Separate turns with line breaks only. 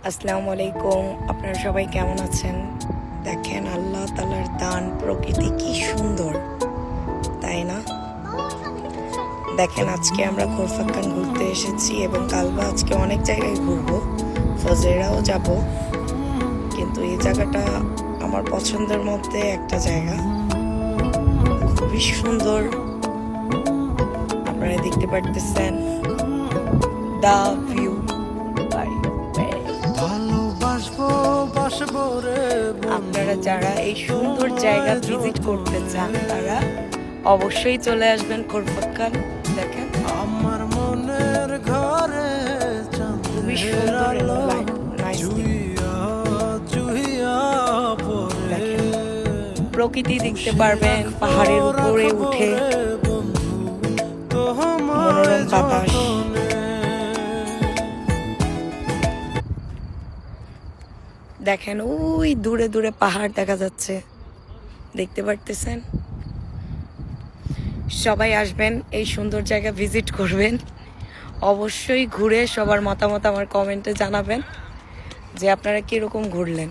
আসসালামু আলাইকুম। আপনারা সবাই কেমন আছেন? দেখেন আল্লাহ তাআলার দান, প্রকৃতি কি সুন্দর, তাই না? দেখেন আজকে আমরা খোরফাক্কান ঘুরতে এসেছি এবং কালবা আজকে অনেক জায়গায় ঘুরবো, ফজরেরাও যাব, কিন্তু এই জায়গাটা আমার পছন্দের মধ্যে একটা জায়গা, খুবই সুন্দর। আপনারা দেখতে পারতেছেন দা ভিউ। আপনারা যারা এই সুন্দর জায়গা ভিজিট করতে চান তারা অবশ্যই চলে আসবেন খোরফাক্কান। দেখেন
আমার মনের ঘরে
খুবই সুন্দর এবং নাইস। প্রকৃতি দেখতে পারবেন, পাহাড়ের উপরে উঠে মনোরম বাতাস। দেখেন ওই দূরে দূরে পাহাড় দেখা যাচ্ছে, দেখতে পারতেছেন। সবাই আসবেন, এই সুন্দর জায়গা ভিজিট করবেন। অবশ্যই ঘুরে সবার মতামত আমার কমেন্টে জানাবেন যে আপনারা কিরকম ঘুরলেন।